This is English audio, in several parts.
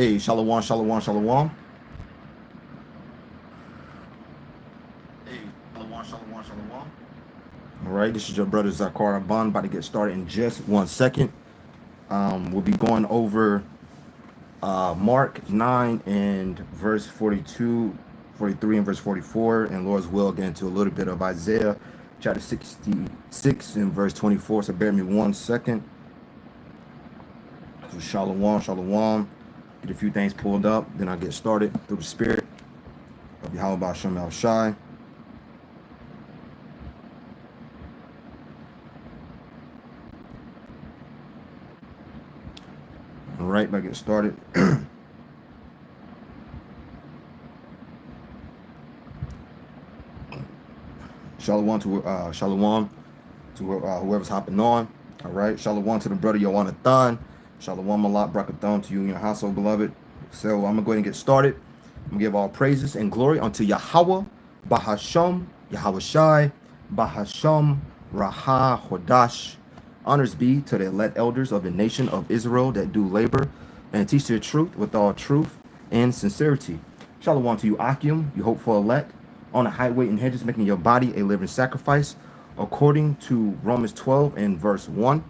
Hey, shalom, shalom, shalom. Hey, shalom, shalom, shalom. All right, this is your brother Zakar Aban, about to get started in just 1 second. We'll be going over Mark 9 and verse 42, 43 and verse 44, and Lord's will get into a little bit of Isaiah chapter 66 and verse 24. So bear me 1 second. So shalom, shalom. Get a few things pulled up, then I'll get started through the spirit of Yahweh Hashem El Shai. All right, about to get started. Shalom to whoever's hopping on. All right, shalom to the brother Yohanathan. Shalom Malak Brakathon to you and your household, beloved. So I'm gonna go ahead and get started. I'm gonna give all praises and glory unto Yahweh, Bahasham, Yahweh Shai, Bahasham, Raha Hodash. Honors be to the elect elders of the nation of Israel that do labor and teach the truth with all truth and sincerity. Shalom to you, Akim, you hopeful elect, on the highway and hedges, making your body a living sacrifice, according to Romans 12 and verse 1.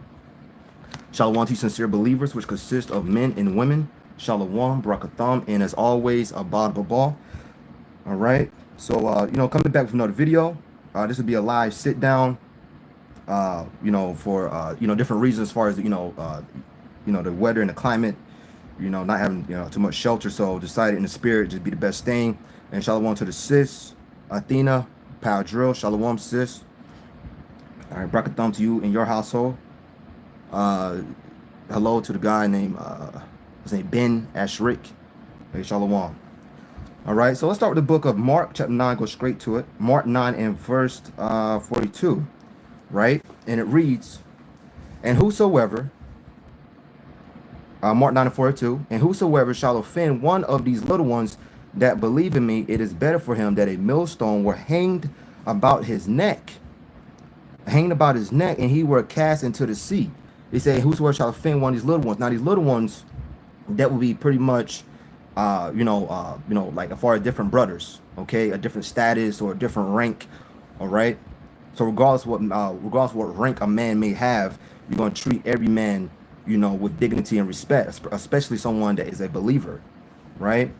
Shalom to you, sincere believers, which consist of men and women. Shalom, Barakatham, and as always, Abad Babal. All right, so coming back with another video. This will be a live sit down. For different reasons as far as the weather and the climate. Not having too much shelter, so decided in the spirit just be the best thing. And shalom to the sis, Athena, Power Drill. Shalom, sis. All right, Barakatham to you and your household. Hello to the guy named his name Ben Ashrik. Hey, shalom. All right, so let's start with the book of Mark, chapter 9. Go straight to it. Mark 9 and verse 42. Right, and it reads, and whosoever, Mark 9 and 42, and whosoever shall offend one of these little ones that believe in me, it is better for him that a millstone were hanged about his neck, and he were cast into the sea. They say, whosoever shall offend one of these little ones. Now, these little ones, that would be pretty much, like as far as different brothers, okay, a different status or a different rank, all right. So regardless what rank a man may have, you're going to treat every man, with dignity and respect, especially someone that is a believer, right?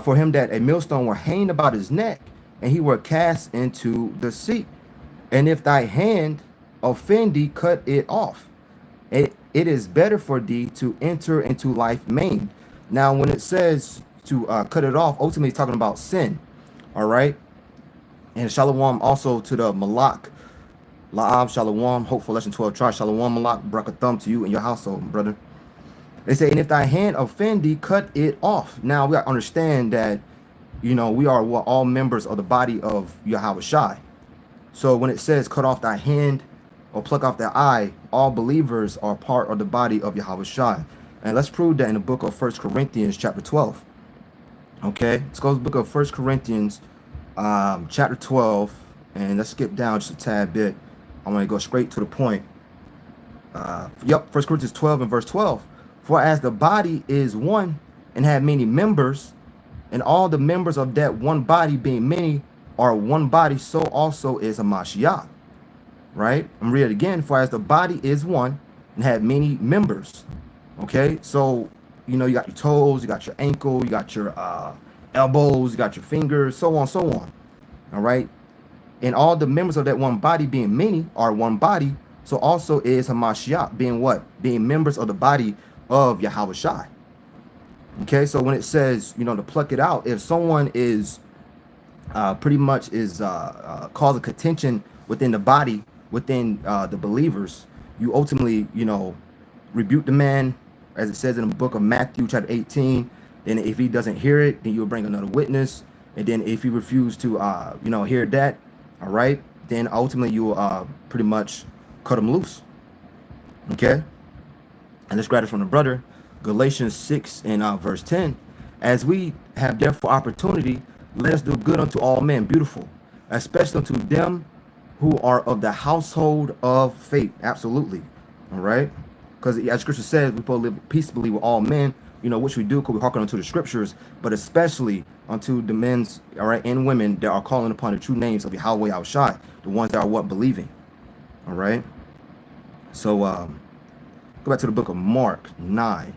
For him that a millstone were hanged about his neck, and he were cast into the sea. And if thy hand offend thee, cut it off. It is better for thee to enter into life maimed. Now, when it says to cut it off, ultimately it's talking about sin, all right? And shalom also to the Malak, La'ab, shalom, hopeful lesson 12 try, shalom Malak, Brakatham to you and your household, brother. They say, and if thy hand offend thee, cut it off. Now we got to understand that, we are all members of the body of Yahweh Shai. So when it says cut off thy hand or pluck off thy eye, all believers are part of the body of Yahweh Shai. And let's prove that in the book of 1 Corinthians chapter 12. Okay, let's go to the book of 1 Corinthians chapter 12, and let's skip down just a tad bit. I want to go straight to the point. 1 Corinthians 12 and verse 12. For as the body is one and have many members, and all the members of that one body being many are one body, so also is a Mashiach. Right? I'm read it again. For as the body is one and have many members. Okay, so you got your toes, you got your ankle, you got your elbows, you got your fingers, so on, so on. All right. And all the members of that one body being many are one body. So also is Hamashiach being what? Being members of the body of Yahweh Shai. Okay. So when it says, to pluck it out, if someone is pretty much is causing contention within the body, within the believers, you ultimately, rebuke the man, as it says in the book of Matthew, chapter 18. Then if he doesn't hear it, then you'll bring another witness. And then if he refuses to, hear that, all right, then ultimately you will pretty much cut him loose. Okay. And let's grab it from the brother, Galatians 6 and verse 10. As we have therefore opportunity, let us do good unto all men, beautiful, especially unto them who are of the household of faith. Absolutely. All right. Because as scripture says, we supposed to live peaceably with all men, which we do because we hearken unto the scriptures, but especially unto the men's, all right, and women that are calling upon the true names of Yahweh Yahushai, the ones that are what believing. All right. So go back to the book of Mark 9.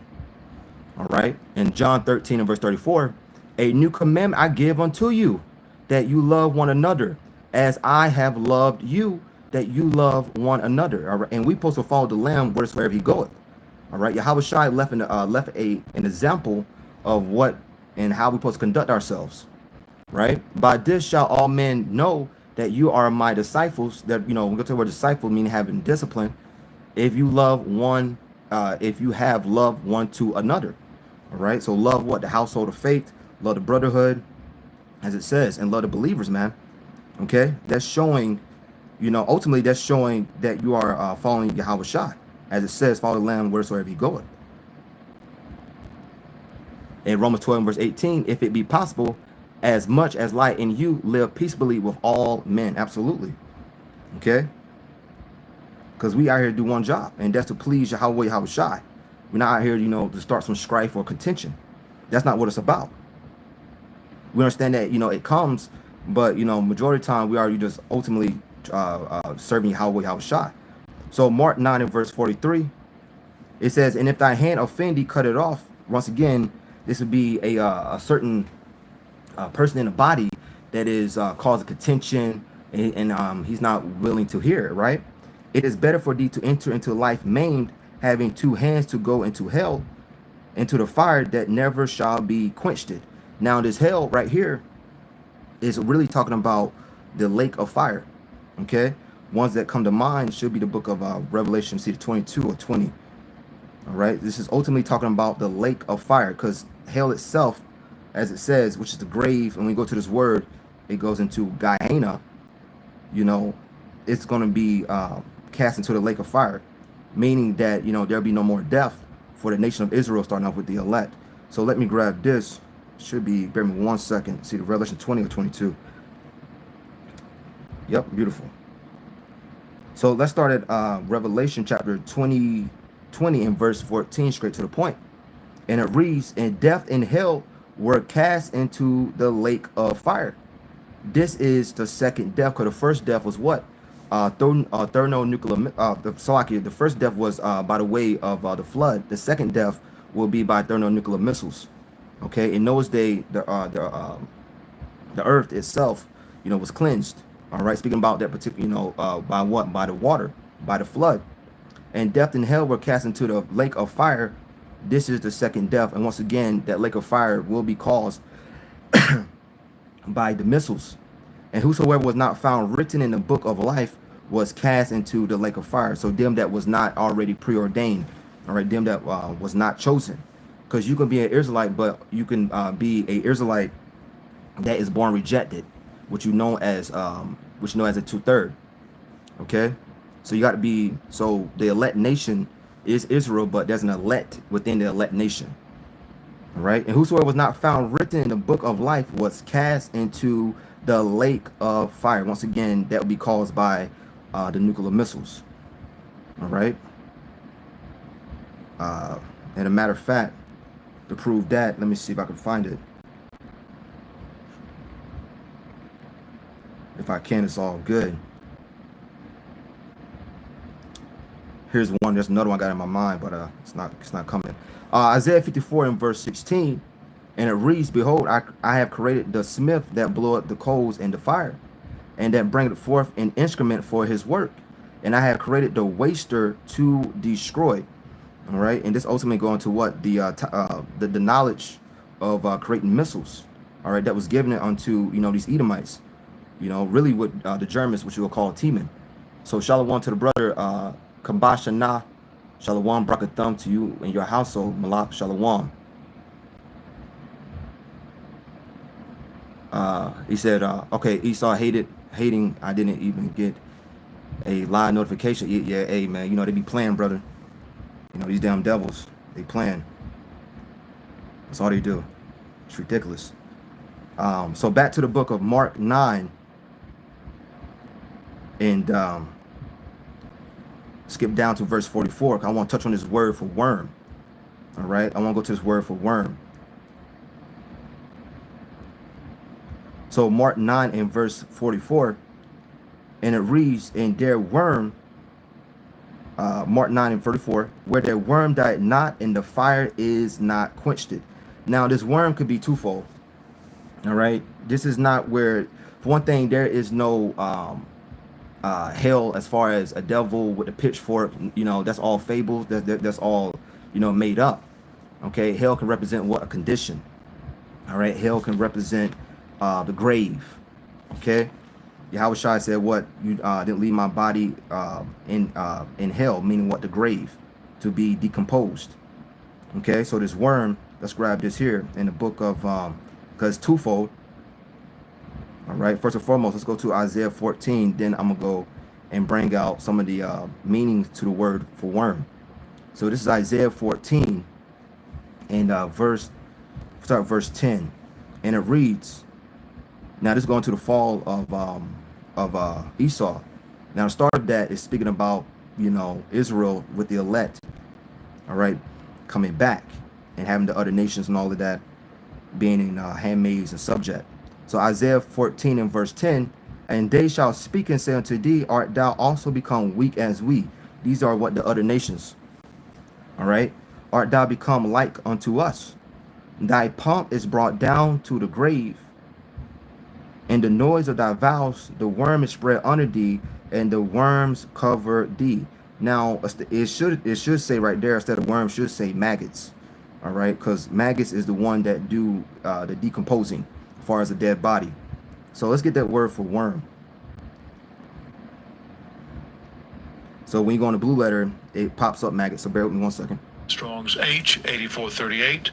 All right. In John 13 and verse 34, a new commandment I give unto you, that you love one another as I have loved you, that you love one another. All right. And we supposed to follow the Lamb wherever he goeth. All right. Yahweh Shai left an example of what and how we supposed to conduct ourselves. Right. By this shall all men know that you are my disciples. That, we go to the word disciple, meaning having discipline. If you love one, if you have love one to another. All right. So love what? The household of faith, love the brotherhood, as it says, and love the believers, man. Okay. That's showing, ultimately that's showing that you are following Yahweh Shai. As it says, follow the Lamb wheresoever he goeth. In Romans 12 verse 18, if it be possible, as much as light in you, live peaceably with all men. Absolutely. Okay. Because we out here to do one job, and that's to please Yahweh Yahushai. We're not out here, to start some strife or contention. That's not what it's about. We understand that, it comes, but, majority of the time we are just ultimately serving Yahweh Yahushai. So Mark 9 and verse 43, it says, and if thy hand offend thee, cut it off. Once again, this would be a certain person in the body that is causing contention, and he's not willing to hear it, right? It is better for thee to enter into life maimed, having two hands, to go into hell, into the fire that never shall be quenched. Now this hell right here is really talking about the lake of fire. Okay, ones that come to mind should be the book of Revelation, see 22 or 20. All right, this is ultimately talking about the lake of fire, because hell itself, as it says, which is the grave, and when we go to this word, it goes into Gehenna. It's going to be cast into the lake of fire, meaning that there'll be no more death for the nation of Israel, starting off with the elect. So let me grab this. Should be, bear me 1 second. See the Revelation 20 or 22. Yep, beautiful. So let's start at Revelation chapter 20 and verse 14, straight to the point. And it reads, and death and hell were cast into the lake of fire. This is the second death, because the first death was what? Thermonuclear. The first death was by the way of the flood. The second death will be by thermonuclear missiles. Okay, in those days, the earth itself, was cleansed. All right, speaking about that particular, by what? By the water, by the flood. And death and hell were cast into the lake of fire. This is the second death, and once again, that lake of fire will be caused by the missiles. And whosoever was not found written in the book of life was cast into the lake of fire. So them that was not already preordained, all right, them that was not chosen. Because you can be an Israelite, but you can be a Israelite that is born rejected, which you know as a 2/3. Okay, so you got to be, so the elect nation is Israel, but there's an elect within the elect nation. All right, and whosoever was not found written in the book of life was cast into the lake of fire. Once again, that would be caused by the nuclear missiles. All right. And a matter of fact, to prove that, let me see if I can find it. If I can, it's all good. Here's one. There's another one I got in my mind, but it's not coming. Isaiah 54 and verse 16, and it reads, behold, I have created the smith that bloweth the coals in the fire, and that bringeth forth an instrument for his work, and I have created the waster to destroy. All right, and this ultimately going to what? The knowledge of creating missiles. All right, that was given it unto these Edomites. Really with the Germans, which you will call Teman. So shalom to the brother Kambashana. Shalom, brakathum to you and your household. Malak shalom. He said, okay, Esau hating. I didn't even get a live notification. Yeah, hey man, they be playing, brother. These damn devils, they playing. That's all they do. It's ridiculous. So back to the book of Mark 9, and skip down to verse 44. I want to touch on this word for worm. All right, I want to go to this word for worm. So Mark 9 and verse 44, and it reads, and their worm, Mark 9 and 34, where their worm died not, and the fire is not quenched it. Now, this worm could be twofold. All right, this is not where, for one thing, there is no hell as far as a devil with a pitchfork. You know, that's all fables. That's all, you know, made up. Okay, hell can represent what? A condition. All right, hell can represent the grave. Okay, Yahweh Shai said, what, you didn't leave my body in hell, meaning what? The grave, to be decomposed. Okay, so this worm, let's grab this here in the book of because it's twofold. All right, first and foremost, let's go to Isaiah 14. Then I'm gonna go and bring out some of the meanings to the word for worm. So this is Isaiah 14 and start verse 10, and it reads. Now this is going to the fall of Esau. Now the start of that is speaking about, you know, Israel with the elect. All right, coming back and having the other nations and all of that being in handmaids and subject. So Isaiah 14 and verse 10, and they shall speak and say unto thee, art thou also become weak as we? These are what? The other nations. All right, art thou become like unto us? Thy pomp is brought down to the grave, and the noise of thy vows, the worm is spread under thee, and the worms cover thee. Now it should say right there, instead of worm, should say maggots. All right, because maggots is the one that do the decomposing as far as a dead body. So let's get that word for worm. So when you go on the blue letter, it pops up maggot. So bear with me 1 second. Strong's H8438,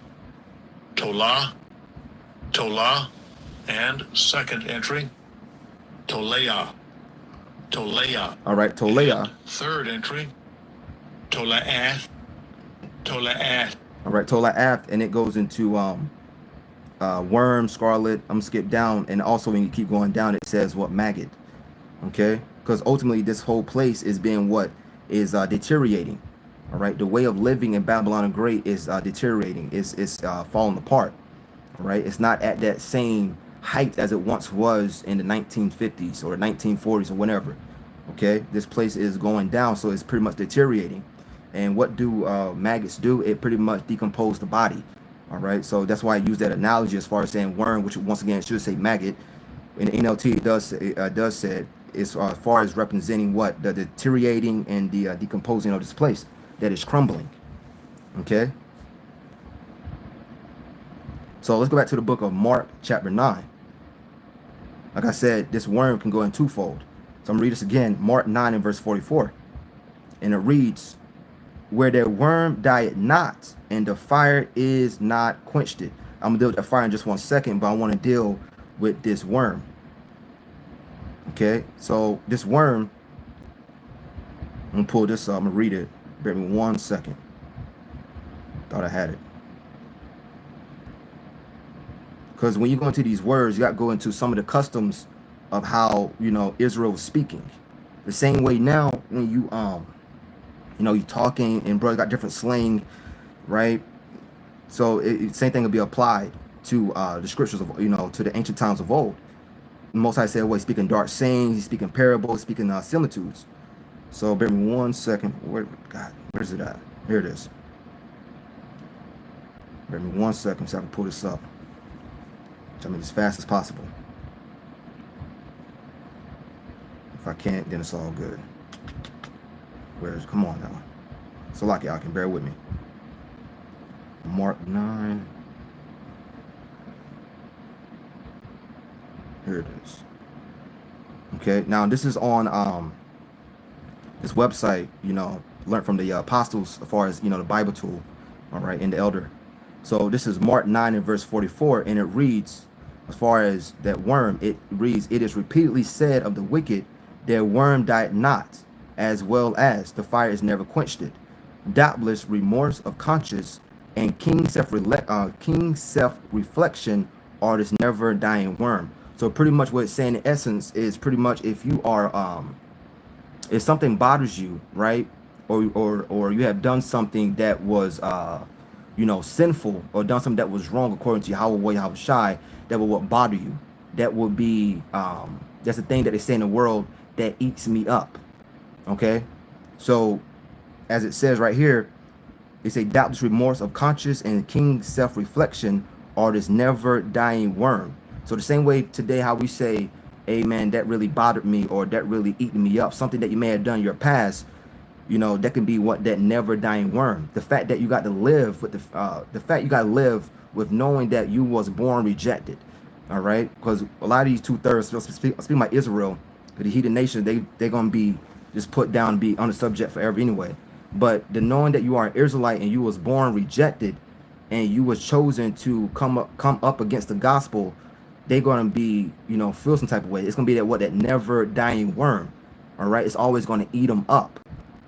Tolah, and second entry, Toleah. All right, Toleah. And third entry, Tolaath. All right, Tolaath, and it goes into worm, scarlet. I'm gonna skip down, and also when you keep going down, it says what? Maggot. Okay, because ultimately this whole place is being what? Is deteriorating. All right, the way of living in Babylon the Great is deteriorating. It's falling apart. All right, it's not at that same height as it once was in the 1950s or 1940s or whatever. Okay, this place is going down, so it's pretty much deteriorating. And what do maggots do? It pretty much decompose the body. All right, so that's why I use that analogy as far as saying worm, which once again should say maggot. In the NLT, it does say as far as representing what? The deteriorating and the decomposing of this place that is crumbling. Okay. So let's go back to the book of Mark, chapter 9. Like I said, this worm can go in twofold. So I'm going to read this again, Mark 9 and verse 44. And it reads, where their worm dieth not, and the fire is not quenched it. I'm going to deal with the fire in just 1 second, but I want to deal with this worm. Okay, so this worm, I'm going to pull this up. I'm going to read it. Bear with me 1 second. Thought I had it. Because when you go into these words, you got to go into some of the customs of how, you know, Israel was speaking. The same way now when you you talking and bro got different slang, right? So same thing will be applied to the scriptures of, to the ancient times of old. Most High said, well, he's speaking dark sayings, he's speaking parables, speaking similitudes. So bear me 1 second. Where's it at? Here it is. Bear me 1 second so I can pull this up. I mean, as fast as possible. If I can't, then it's all good. Come on now. So like y'all can bear with me. Mark 9. Here it is. Okay, now this is on this website, learned from the apostles as far as, the Bible tool, all right, and the elder. So this is Mark 9 and verse 44, and it reads, as far as that worm, it reads, it is repeatedly said of the wicked, their worm died not, as well as the fire is never quenched it. Doubtless remorse of conscience and keen self-reflection are this never dying worm. So pretty much what it's saying in essence is pretty much if you are if something bothers you, right, or you have done something that was sinful or done something that was wrong according to Yahweh Yahweh Shai, that would bother you. That would be that's the thing that they say in the world that eats me up. Okay, so as it says right here, it's a doubtless remorse of conscience and keen self-reflection are this never dying worm. So the same way today how we say, hey man, that really bothered me, or that really eating me up, something that you may have done in your past, that can be what that never dying worm. The fact that you got to live with the fact you got to live with knowing that you was born rejected. All right, because a lot of these 2/3, speaking about Israel, the heathen nation, they're gonna be just put down and be on the subject forever anyway. But the knowing that you are an Israelite and you was born rejected, and you was chosen to come up against the gospel, they're gonna be feel some type of way. It's gonna be that never dying worm. All right, it's always gonna eat them up,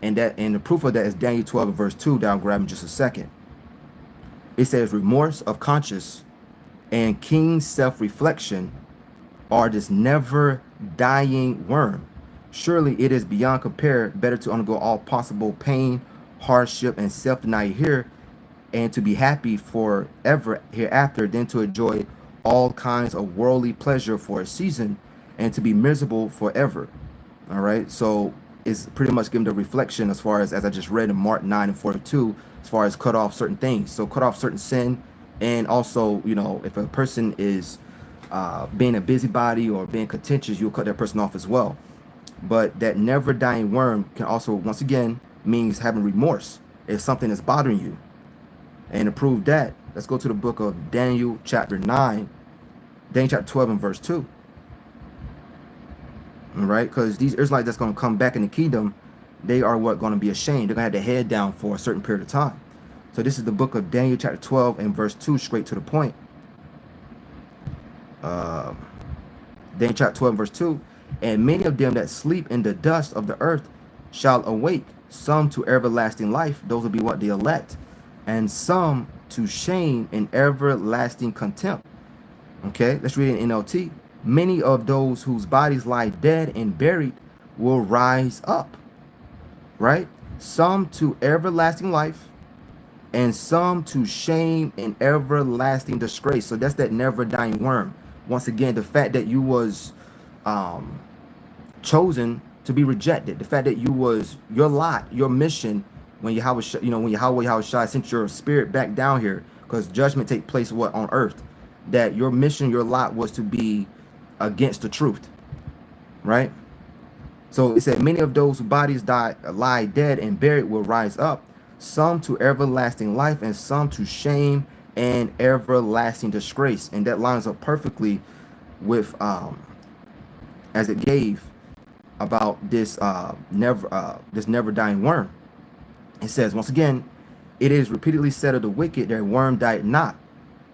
and the proof of that is Daniel 12 verse 2. That I'll grab in just a second. It says remorse of conscience and keen self-reflection are this never dying worm. Surely it is beyond compare better to undergo all possible pain, hardship, and self-denial here, and to be happy forever hereafter, than to enjoy all kinds of worldly pleasure for a season and to be miserable forever. All right, so it's pretty much giving the reflection as far as I just read in Mark 9:42, as far as cut off certain things. So cut off certain sin, and also if a person is being a busybody or being contentious, you'll cut that person off as well. But that never dying worm can also, once again, means having remorse if something is bothering you. And to prove that, let's go to the book of Daniel chapter 9, Daniel chapter 12 and verse 2. All right, because these Israelites that's going to come back in the kingdom, they are going to be ashamed. They're going to have their head down for a certain period of time. So this is the book of Daniel chapter 12 and verse 2, straight to the point. Daniel chapter 12 and verse 2. And many of them that sleep in the dust of the earth shall awake, some to everlasting life, those will be what? The elect, and some to shame and everlasting contempt. Okay, let's read it in NLT. Many of those whose bodies lie dead and buried will rise up, right? Some to everlasting life, and some to shame and everlasting disgrace. So that's that never dying worm. Once again, the fact that you was chosen to be rejected, the fact that you was your lot, your mission, when Yahweh Shai sent your spirit back down here, because judgment take place on earth, that your mission, your lot was to be against the truth, right? So it said, many of those whose bodies lie dead and buried will rise up, some to everlasting life, and some to shame and everlasting disgrace. And that lines up perfectly with as it gave about this never dying worm. It says, once again, it is repeatedly said of the wicked, their worm died not,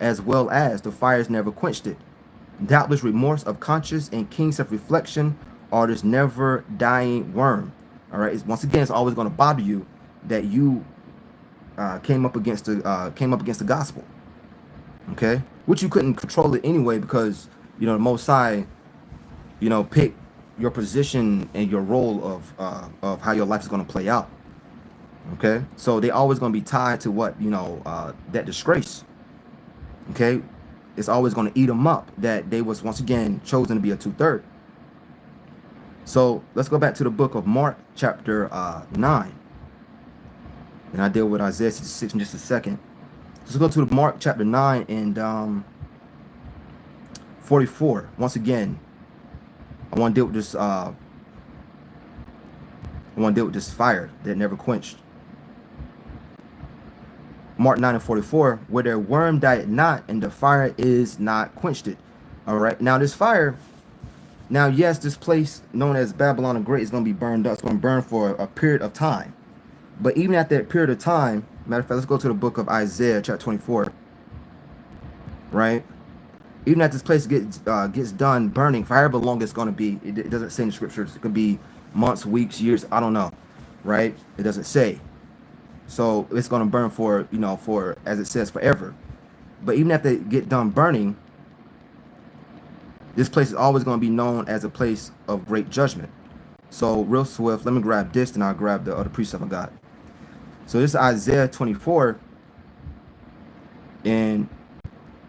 as well as the fires never quenched it. Doubtless remorse of conscience and keen self-reflection are this never dying worm. All right, once again, it's always going to bother you that you came up against the gospel. Okay, which you couldn't control it anyway, because the Most High pick your position and your role of how your life is going to play out. Okay, so they always going to be tied to what that disgrace. Okay, it's always going to eat them up that they was once again chosen to be a 2/3. So let's go back to the book of Mark chapter 9, and I deal with Isaiah 66 in just a second. Let's go to the Mark chapter 9 and 44. Once again, I want to deal with this. I want to deal with this fire that never quenched. Mark 9 and 44, where their worm died not, and the fire is not quenched it. All right. Now this fire. Now, yes, this place known as Babylon the Great is going to be burned up. It's going to burn for a period of time. But even at that period of time, matter of fact, let's go to the book of Isaiah, chapter 24. Right? Even at this place gets done burning, for however long it's going to be, it doesn't say in the scriptures. It could be months, weeks, years. I don't know. Right? It doesn't say. So it's going to burn for, for, as it says, forever. But even after they get done burning, this place is always going to be known as a place of great judgment. So real swift, let me grab this, and I'll grab the other precept I got. So this is Isaiah 24, And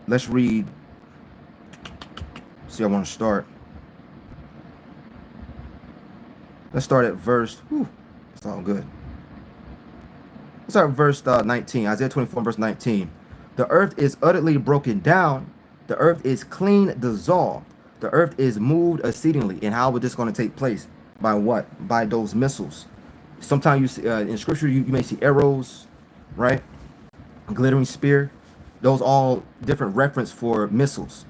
let's read. See, I want to start. Let's start at verse. It's all good. Let's start at verse 19. Isaiah 24, verse 19. The earth is utterly broken down. The earth is clean dissolved. The earth is moved exceedingly. And how is this going to take place? By what? By those missiles. Sometimes you see, in scripture, you may see arrows, right? A glittering spear. Those all different reference for missiles.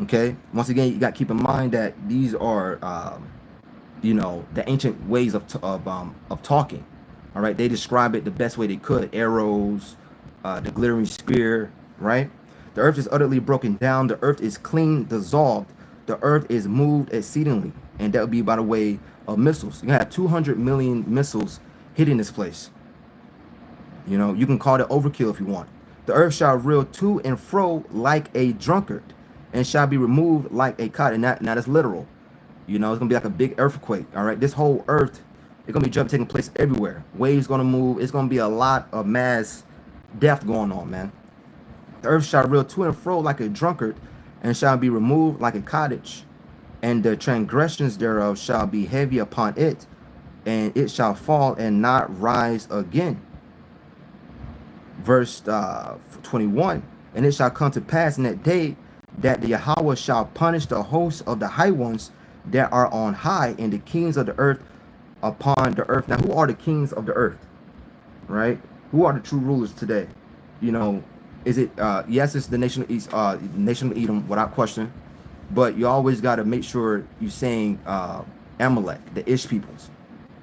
Okay. Once again, you got to keep in mind that these are, the ancient ways of talking. All right. They describe it the best way they could. Arrows, the glittering spear, right? The earth is utterly broken down. The earth is clean dissolved. The earth is moved exceedingly. And that would be by the way of missiles. You have 200 million missiles hitting this place. You can call it overkill if you want. The earth shall reel to and fro like a drunkard, and shall be removed like a cot. And now that's literal. It's gonna be like a big earthquake. All right, this whole earth, it's gonna be taking place everywhere. Waves gonna move. It's gonna be a lot of mass death going on, man. The earth shall reel to and fro like a drunkard, and shall be removed like a cottage, and the transgressions thereof shall be heavy upon it, and it shall fall and not rise again. Verse 21. And it shall come to pass in that day that the Yahweh shall punish the hosts of the high ones that are on high, and the kings of the earth upon the earth. Now, who are the kings of the earth? Right? Who are the true rulers today? Is it yes, it's the nation of East, nation of Edom, without question. But you always got to make sure you're saying Amalek, the Ish peoples.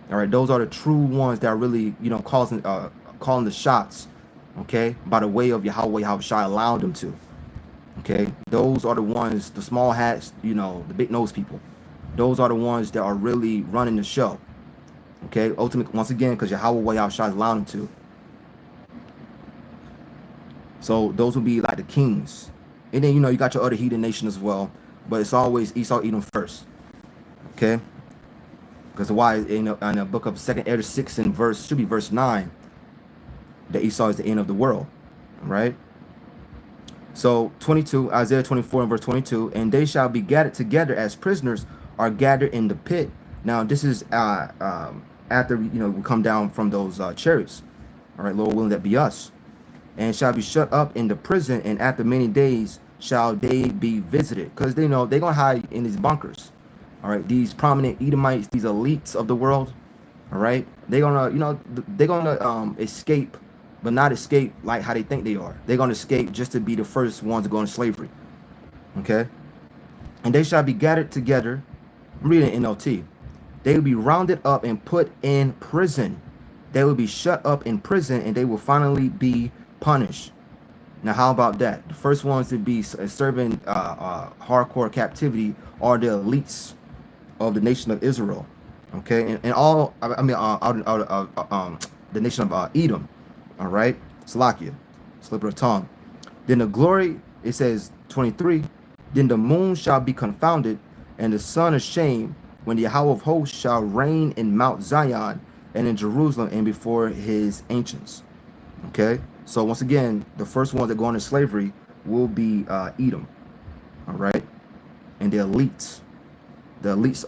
All right, those are the true ones that are really, calling the shots. Okay, by the way of Yahweh, Yahushua allowed them to. Okay, those are the ones, the small hats, the big nose people. Those are the ones that are really running the show. Okay, ultimately, once again, because Yahweh, Yahushua allowed them to. So those would be like the kings. And then, you got your other heathen nation as well. But it's always Esau, Edom first. Okay? Because why in the book of 2nd Ezra 6 and should be verse 9, that Esau is the end of the world. Right? So 22, Isaiah 24 and verse 22, and they shall be gathered together as prisoners are gathered in the pit. Now this is after we come down from those chariots. All right, Lord willing, that be us. And shall be shut up in the prison, and after many days shall they be visited. Because they're gonna hide in these bunkers. All right, these prominent Edomites, these elites of the world. All right, they're gonna escape, but not escape like how they think they are. They're gonna escape just to be the first ones to go into slavery. Okay, and they shall be gathered together. I'm reading NLT. They will be rounded up and put in prison. They will be shut up in prison, and they will finally be punished. Now, how about that? The first ones to be serving hardcore captivity are the elites of the nation of Israel. Okay, and all the nation of Edom. All right, Salakia, slipper of tongue. Then the glory, it says 23. Then the moon shall be confounded, and the sun ashamed, when the Yahweh of hosts shall reign in Mount Zion and in Jerusalem and before his ancients. Okay. So once again, the first ones that go into slavery will be Edom, all right, and the elites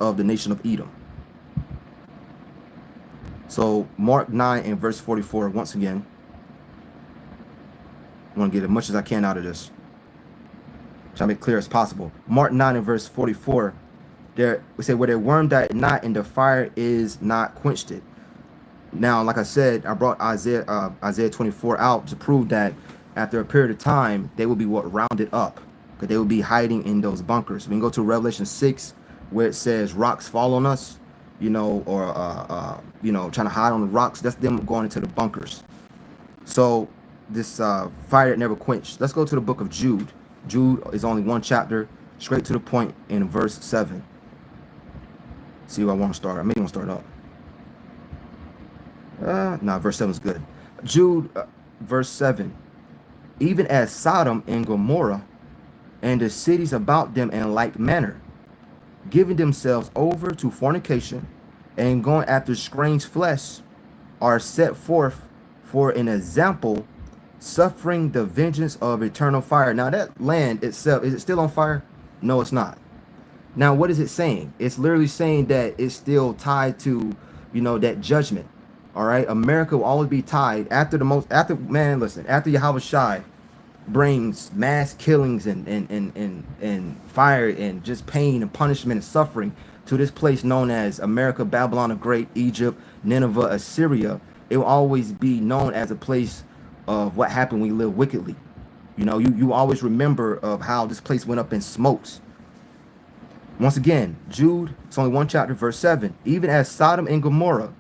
of the nation of Edom. So Mark 9 and verse 44, once again, I want to get as much as I can out of this. Try to make it clear as possible. Mark 9 and verse 44, there we say, where the worm died not and the fire is not quenched it. Now, like I said, I brought Isaiah 24 out to prove that after a period of time, they will be rounded up, because they will be hiding in those bunkers. We can go to Revelation 6, where it says rocks fall on us, or trying to hide on the rocks. That's them going into the bunkers. So this fire that never quenched. Let's go to the book of Jude. Jude is only one chapter, straight to the point, in verse 7. See where I want to start. I may want to start up. Verse 7 is good. Jude, verse 7. Even as Sodom and Gomorrah and the cities about them in like manner, giving themselves over to fornication and going after strange flesh, are set forth for an example suffering the vengeance of eternal fire. Now that land itself, is it still on fire? No, it's not. Now, what is it saying? It's literally saying that it's still tied to, that judgment. All right. America will always be tied man, listen, after Yahweh Shai brings mass killings and fire and just pain and punishment and suffering to this place known as America, Babylon the Great, Egypt, Nineveh, Assyria, it will always be known as a place of what happened when you live wickedly. You always remember of how this place went up in smokes. Once again, Jude, it's only one chapter, verse 7. Even as Sodom and Gomorrah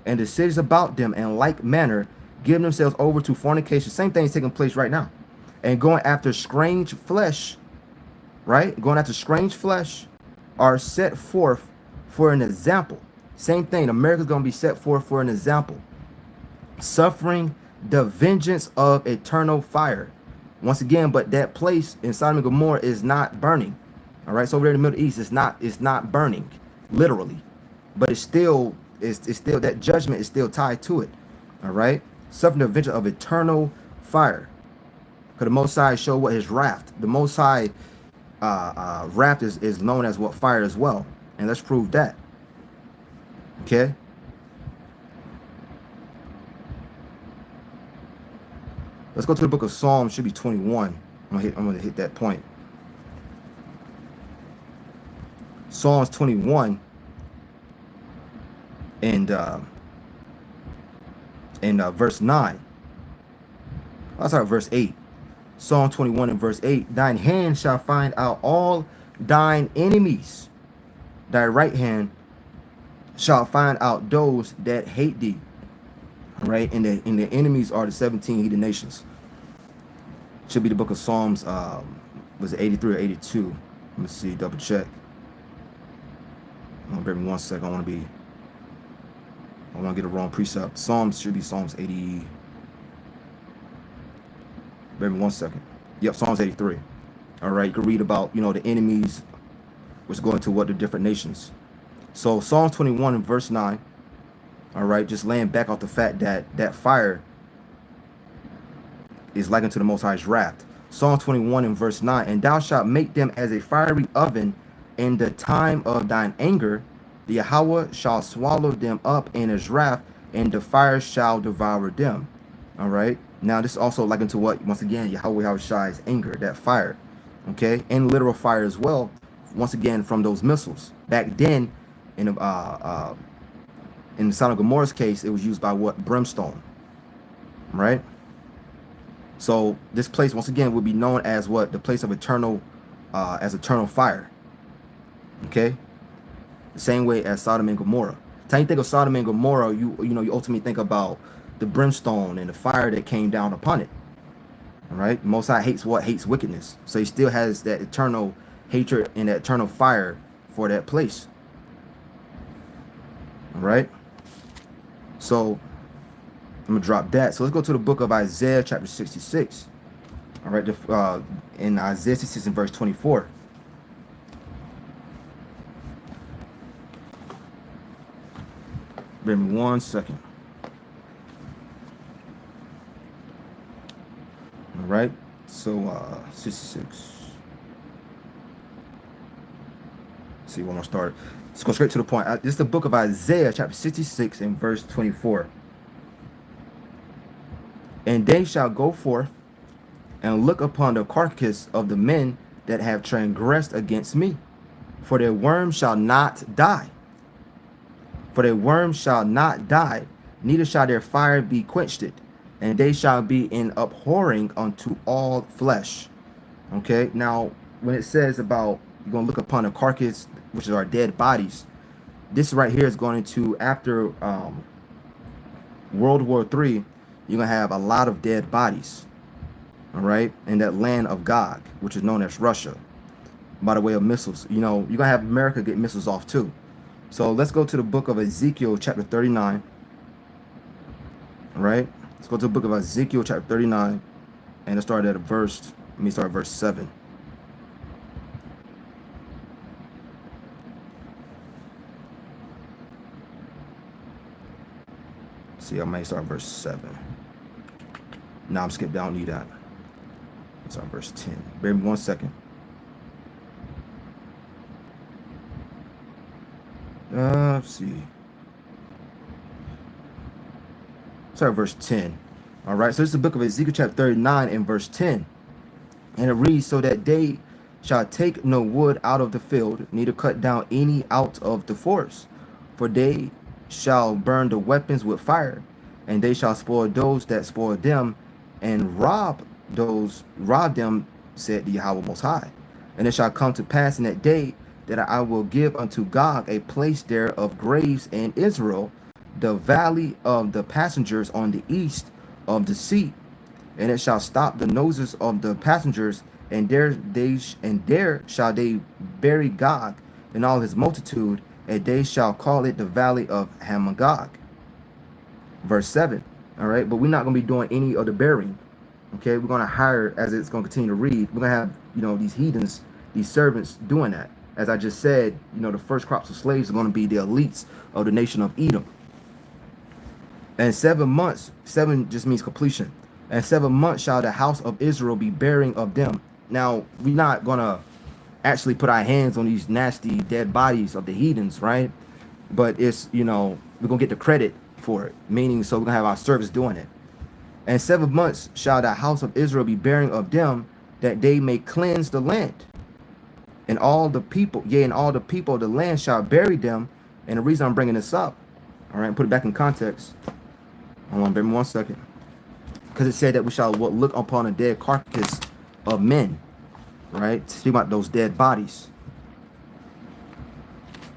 and the cities about them in like manner give themselves over to fornication. Same thing is taking place right now. And going after strange flesh, right? Going after strange flesh are set forth for an example. Same thing. America's going to be set forth for an example. Suffering the vengeance of eternal fire. Once again, but that place in Sodom and Gomorrah is not burning. All right, so over there in the Middle East, it's not burning, literally, but it's still that judgment is still tied to it. All right, suffering the vengeance of eternal fire. Because the Most High show what his wrath. The Most High wrath is known as what? Fire as well, and let's prove that. Okay. Let's go to the book of Psalms. Should be 21. I'm gonna hit that point. Psalms 21 and verse 9. I'll start verse 8. Psalm 21 and verse 8. Thine hand shall find out all thine enemies. Thy right hand shall find out those that hate thee. Right? And the enemies are the 17 heathen nations. Should be the book of Psalms. Was it 83 or 82? Let me see. Double check. Bear me 1 second. I want to get the wrong precept. Psalms should be Psalms 80. Bear me 1 second. Yep, Psalms 83. All right, you can read about the enemies, which go into what the different nations. So Psalms 21 and verse 9. All right, just laying back off the fact that fire is likened to the Most High's wrath. Psalm 21 and verse 9. And thou shalt make them as a fiery oven. In the time of thine anger, the Yahweh shall swallow them up in his wrath, and the fire shall devour them. All right. Now, this is also likened to what? Once again, Yahweh Shai's anger, that fire. Okay. And literal fire as well. Once again, from those missiles. Back then, in the Sodom and Gomorrah's case, it was used by what? Brimstone. Right. So this place, once again, would be known as what? The place of eternal, as eternal fire. Okay, the same way as Sodom and Gomorrah. Time you think of Sodom and Gomorrah, you ultimately think about the brimstone and the fire that came down upon it. All right, Most High hates what? Hates wickedness. So he still has that eternal hatred and that eternal fire for that place. All right, so I'm gonna drop that. So let's go to the book of Isaiah, chapter 66. All right, in Isaiah 66 and verse 24. Bear me 1 second. All right. So 66. Let's see when I start. Let's go straight to the point. This is the book of Isaiah, chapter 66 and verse 24. And they shall go forth and look upon the carcass of the men that have transgressed against me, for their worm shall not die. For their worm shall not die, neither shall their fire be quenched, and they shall be in abhorring unto all flesh. Okay, now when it says about you're going to look upon a carcass, which is our dead bodies, this right here is going to, after World War III, you're going to have a lot of dead bodies, all right, in that land of Gog, which is known as Russia, by the way of missiles. You're going to have America get missiles off too. So let's go to the book of Ezekiel, chapter 39. All right. Let's go to the book of Ezekiel, chapter 39. And let's start at verse 7. See, I may start verse 7. Nah, I'm skipped. I don't need that. It's on verse 10. Bear me 1 second. Let's see. Sorry, verse 10. All right. So this is the book of Ezekiel chapter 39 and verse 10. And it reads, so that they shall take no wood out of the field, neither cut down any out of the forest. For they shall burn the weapons with fire, and they shall spoil those that spoil them, and rob them, said the Yahweh Most High. And it shall come to pass in that day that I will give unto Gog a place there of graves in Israel, the valley of the passengers on the east of the sea. And it shall stop the noses of the passengers, and there shall they bury Gog and all his multitude, and they shall call it the valley of Hamagog. Verse 7. All right, but we're not going to be doing any of the burying. Okay, we're going to hire, as it's going to continue to read, we're going to have, these heathens, these servants doing that. As I just said, the first crops of slaves are going to be the elites of the nation of Edom. And 7 months, 7 just means completion. And 7 months shall the house of Israel be burying of them. Now, we're not going to actually put our hands on these nasty dead bodies of the heathens, right? But it's, we're going to get the credit for it. Meaning, so we're going to have our servants doing it. And 7 months shall the house of Israel be burying of them, that they may cleanse the land. And all the people, yea, and all the people of the land shall bury them. And the reason I'm bringing this up, all right, put it back in context. Hold on, bear me 1 second. Because it said that we shall look upon a dead carcass of men, right? Speak about those dead bodies.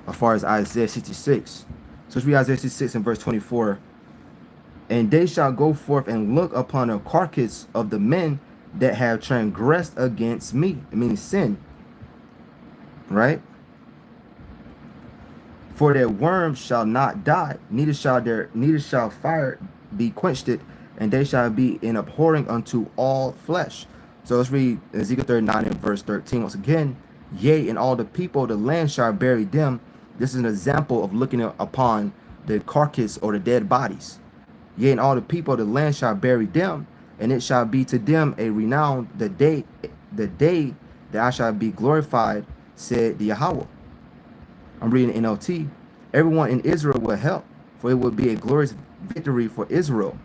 As far as Isaiah 66. So let's read Isaiah 66 and verse 24. And they shall go forth and look upon a carcass of the men that have transgressed against me. It means sin. Right? For their worms shall not die, neither shall fire be quenched it, and they shall be in abhorring unto all flesh. So let's read Ezekiel 39 and verse 13 once again. Yea, and all the people of the land shall bury them. This is an example of looking upon the carcass or the dead bodies. Yea, and all the people of the land shall bury them, and it shall be to them a renown the day that I shall be glorified, said the Yahweh. I'm reading NLT. Everyone in Israel will help, for it will be a glorious victory for Israel,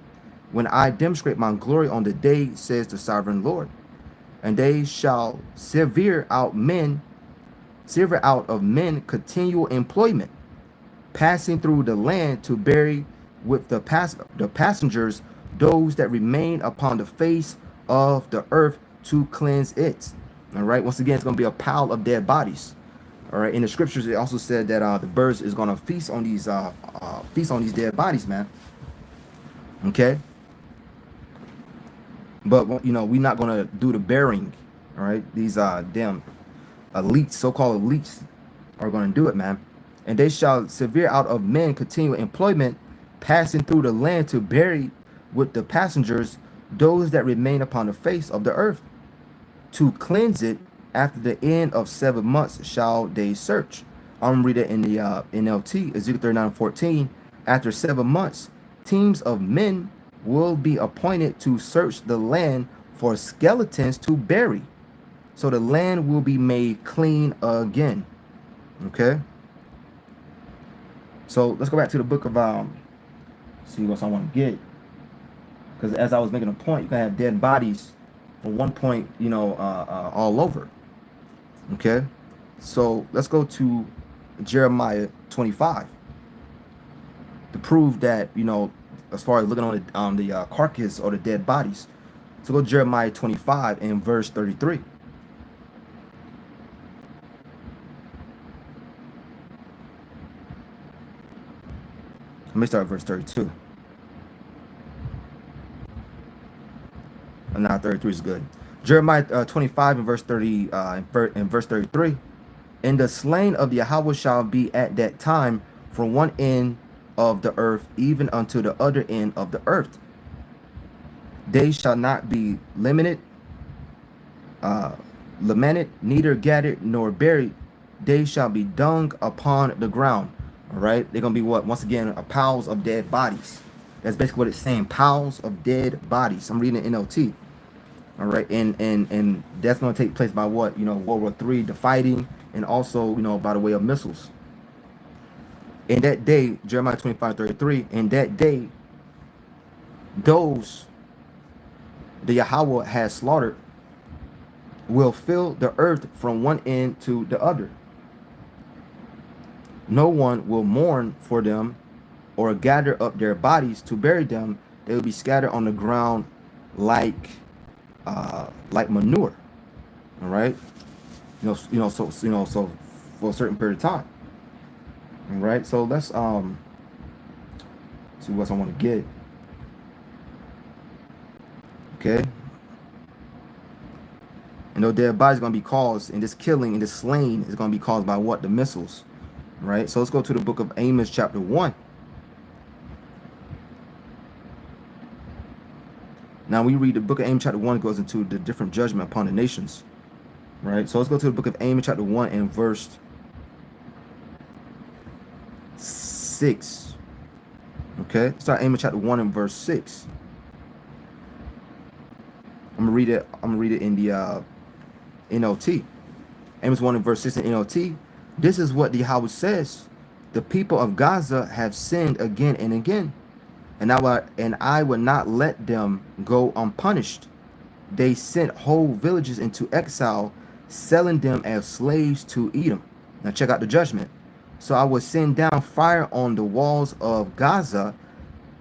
when I demonstrate my glory on the day, says the sovereign Lord. And they shall sever out of men continual employment, passing through the land to bury with the passengers those that remain upon the face of the earth to cleanse it. All right. Once again, it's going to be a pile of dead bodies. All right. In the scriptures, it also said that the birds is going to feast on these dead bodies, man. Okay. But we're not going to do the burying. All right. These damn elites, so-called elites, are going to do it, man. And they shall sever out of men continual employment, passing through the land to bury with the passengers those that remain upon the face of the earth, to cleanse it. After the end of 7 months shall they search. I'm reading in the NLT, Ezekiel 39:14. After 7 months, teams of men will be appointed to search the land for skeletons to bury, so the land will be made clean again. Okay. So let's go back to the book of see what else I want to get, because as I was making a point, you can have dead bodies from one point, all over. Okay, so let's go to Jeremiah 25 to prove that, as far as looking on the carcass or the dead bodies. So go to Jeremiah 25 and verse 33. Let me start at verse 32. Now 33 is good. Jeremiah 25 and verse 30 and verse 33. And the slain of the Yahweh shall be at that time from one end of the earth even unto the other end of the earth. They shall not be lamented, neither gathered nor buried. They shall be dung upon the ground. All right, they're gonna be what? Once again, piles of dead bodies. That's basically what it's saying. Piles of dead bodies. I'm reading the NLT. All right, and that's going to take place by what, World War III, the fighting, and also by the way of missiles. In that day, Jeremiah 25:33. In that day, those the Yahweh has slaughtered will fill the earth from one end to the other. No one will mourn for them or gather up their bodies to bury them. They will be scattered on the ground like manure. All right, so for a certain period of time. All right, so let's see what else I want to get. Okay, and no dead bodies going to be caused, and this killing and this slaying is going to be caused by what? The missiles. Right, so let's go to the book of Amos chapter 1. Now we read the book of Amos chapter 1, goes into the different judgment upon the nations. Right, so let's go to the book of Amos chapter 1 and verse 6. Okay, start Amos chapter 1 and verse 6. I'm gonna read it in the NLT. Amos 1 and verse 6 in NLT. This is what the Yahweh says: the people of Gaza have sinned again and again, and I will not let them go unpunished. They sent whole villages into exile, selling them as slaves to Edom. Now check out the judgment. So I will send down fire on the walls of Gaza,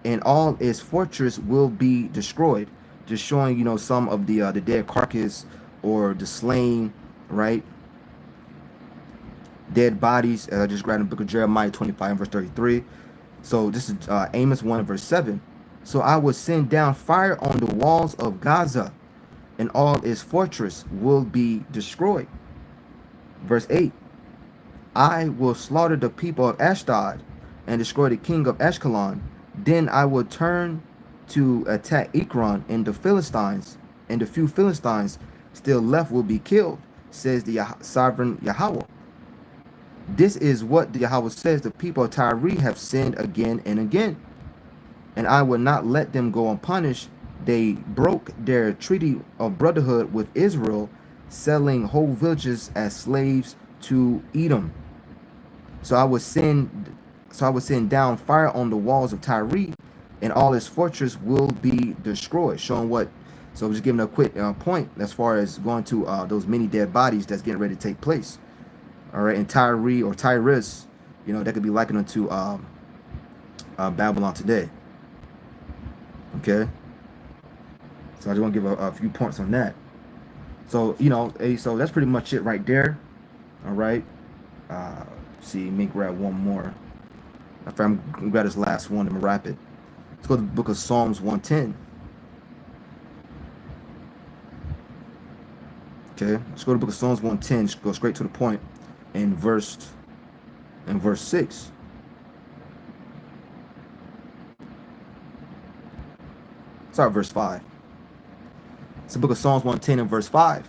and all its fortress will be destroyed. Just showing, some of the dead carcass or the slain, right? Dead bodies. I just grabbed the book of Jeremiah 25 and verse 33. So this is Amos 1 and verse 7. So I will send down fire on the walls of Gaza, and all its fortress will be destroyed. Verse 8. I will slaughter the people of Ashdod and destroy the king of Ashkelon. Then I will turn to attack Ekron, and the Philistines, and the few Philistines still left will be killed, says the sovereign Yahweh. This is what the Yahweh says: the people of Tyre have sinned again and again, and I will not let them go unpunished. They broke their treaty of brotherhood with Israel, selling whole villages as slaves to Edom. So I will send down fire on the walls of Tyre, and all its fortress will be destroyed. Showing what? So just giving a quick point as far as going to those many dead bodies that's getting ready to take place. All right, in Tyre or Tyrus, that could be likened unto Babylon today. Okay, so I just want to give a few points on that. So so that's pretty much it right there. All right. See, let me grab one more. After I'm gonna grab this last one, I'm gonna wrap it. Let's go to the book of Psalms 110. Okay, let's go to the book of Psalms 110. Just go straight to the point. In verse 6. Start verse 5. It's the book of Psalms 110 and verse 5.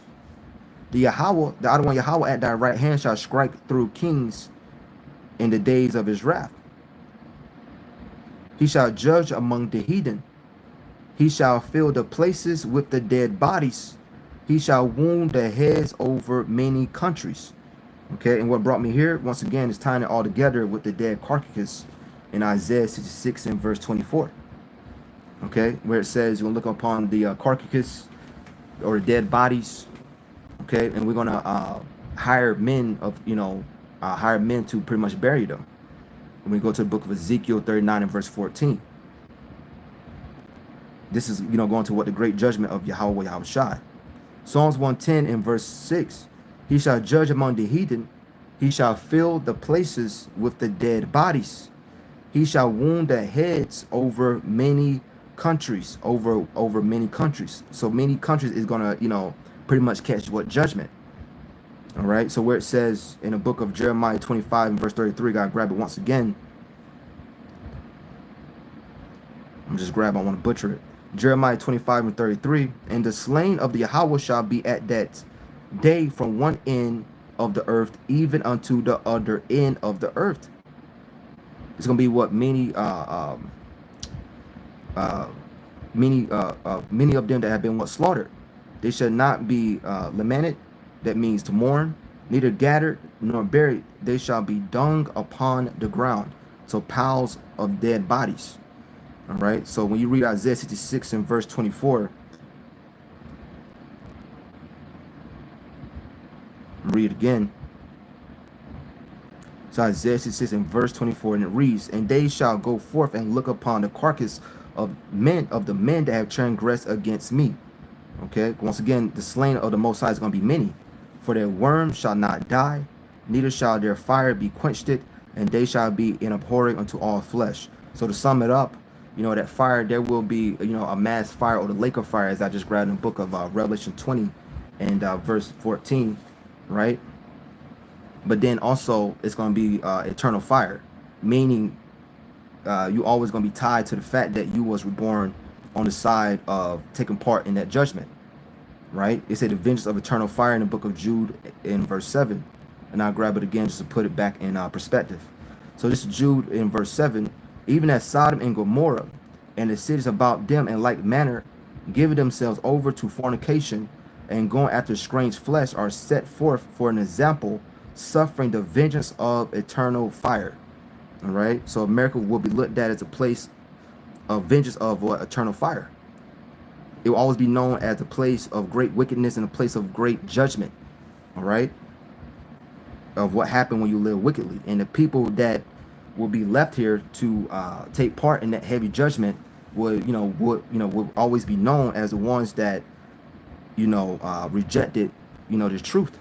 The other one Yahweh at thy right hand shall strike through kings in the days of his wrath. He shall judge among the heathen. He shall fill the places with the dead bodies. He shall wound the heads over many countries. Okay, and what brought me here, once again, is tying it all together with the dead carcass in Isaiah 66 and verse 24. Okay, where it says, you're going to look upon the carcass or the dead bodies. Okay, and we're going to hire men to pretty much bury them. And we go to the book of Ezekiel 39 and verse 14. This is, going to what the great judgment of Yahweh Yahushai. Psalms 110 and verse 6. He shall judge among the heathen. He shall fill the places with the dead bodies. He shall wound the heads over many countries. Over many countries. So many countries is gonna, pretty much catch what judgment. All right. So where it says in the book of Jeremiah 25 and verse 33, gotta grab it once again. I'm just grab. I want to butcher it. Jeremiah 25 and 33. And the slain of the Yahweh shall be at that day from one end of the earth even unto the other end of the earth. It's gonna be what many many of them that have been slaughtered. They shall not be lamented, that means to mourn, neither gathered nor buried. They shall be dung upon the ground. So piles of dead bodies. All right. So when you read Isaiah 66 and verse 24, read it again. So Isaiah 66 and verse 24, and it reads, and they shall go forth and look upon the carcass of the men that have transgressed against me. Okay, once again, the slain of the Most High is going to be many. For their worm shall not die, neither shall their fire be quenched, and they shall be an abhorring unto all flesh. So to sum it up, that fire, there will be, a mass fire, or the lake of fire, as I just grabbed in the book of Revelation 20 and verse 14, right? But then also it's going to be eternal fire, meaning you always going to be tied to the fact that you was reborn on the side of taking part in that judgment, right? It said the vengeance of eternal fire in the book of Jude in verse 7. And I'll grab it again just to put it back in perspective. So this is Jude in verse 7. Even as Sodom and Gomorrah and the cities about them in like manner, giving themselves over to fornication and going after strange flesh, are set forth for an example, suffering the vengeance of eternal fire. All right. So America will be looked at as a place of vengeance of eternal fire. It will always be known as a place of great wickedness and a place of great judgment. All right. Of what happened when you live wickedly, and the people that will be left here to take part in that heavy judgment would always be known as the ones that rejected the truth.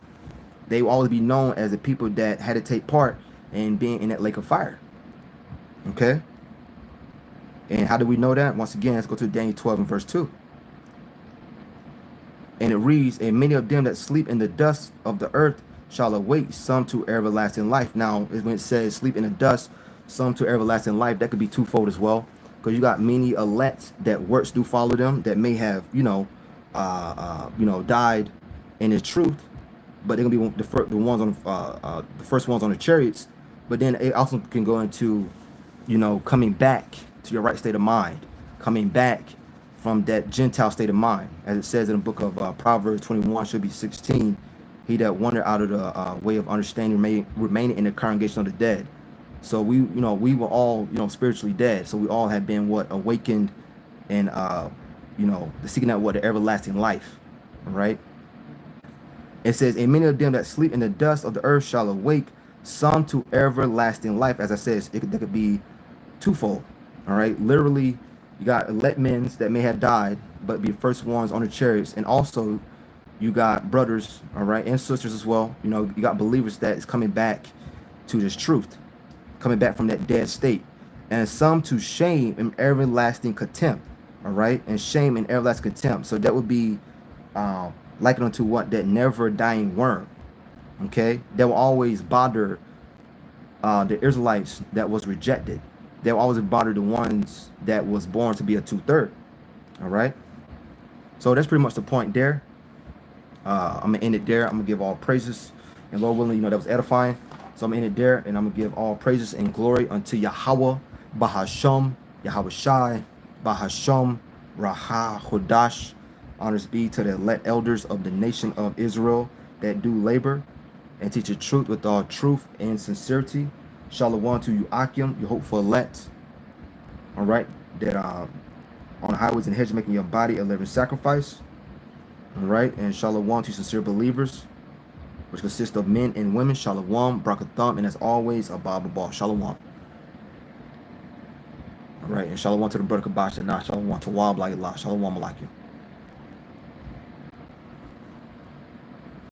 They will always be known as the people that had to take part in being in that lake of fire. Okay. And how do we know that? Once again, let's go to Daniel 12 and verse 2. And it reads, and many of them that sleep in the dust of the earth shall awake, some to everlasting life. Now, when it says sleep in the dust, some to everlasting life, that could be twofold as well. Because you got many elect that works do follow them, that may have, died in the truth, but they're gonna be the ones on the first ones on the chariots. But then it also can go into, coming back to your right state of mind, coming back from that Gentile state of mind, as it says in the book of Proverbs 21, should be 16. He that wandered out of the way of understanding remaining in the congregation of the dead. So we were all spiritually dead. So we all have been awakened, and seeking out the everlasting life. All right. It says, and many of them that sleep in the dust of the earth shall awake, some to everlasting life. As I said, that could be twofold. All right. Literally, you got elect men that may have died, but be first ones on the chariots. And also you got brothers, all right, and sisters as well. You got believers that is coming back to this truth, coming back from that dead state. And some to shame and everlasting contempt. All right. And shame and everlasting contempt. So that would be likened unto what? That never dying worm. Okay. That will always bother the Israelites that was rejected. They will always bother the ones that was born to be a 2/3. All right. So that's pretty much the point there. I'm gonna end it there. I'm gonna give all praises, and Lord willing, that was edifying. So I'm gonna end it there, and I'm gonna give all praises and glory unto Yahweh, Bahasham, Yahweh Shai, Bahasham, Raha Chodash. Honors be to the elect elders of the nation of Israel that do labor and teach the truth with all truth and sincerity. Shalom to you, Akim, your hopeful elect. All right, that on the highways and hedges making your body a living sacrifice. All right, and shalom to sincere believers, which consist of men and women. Shalom, brakatham, and as always, abba. Shalom. All right, and shalom to the brother Kabash and not shalom to Wab like Allah. Shalom alaikum.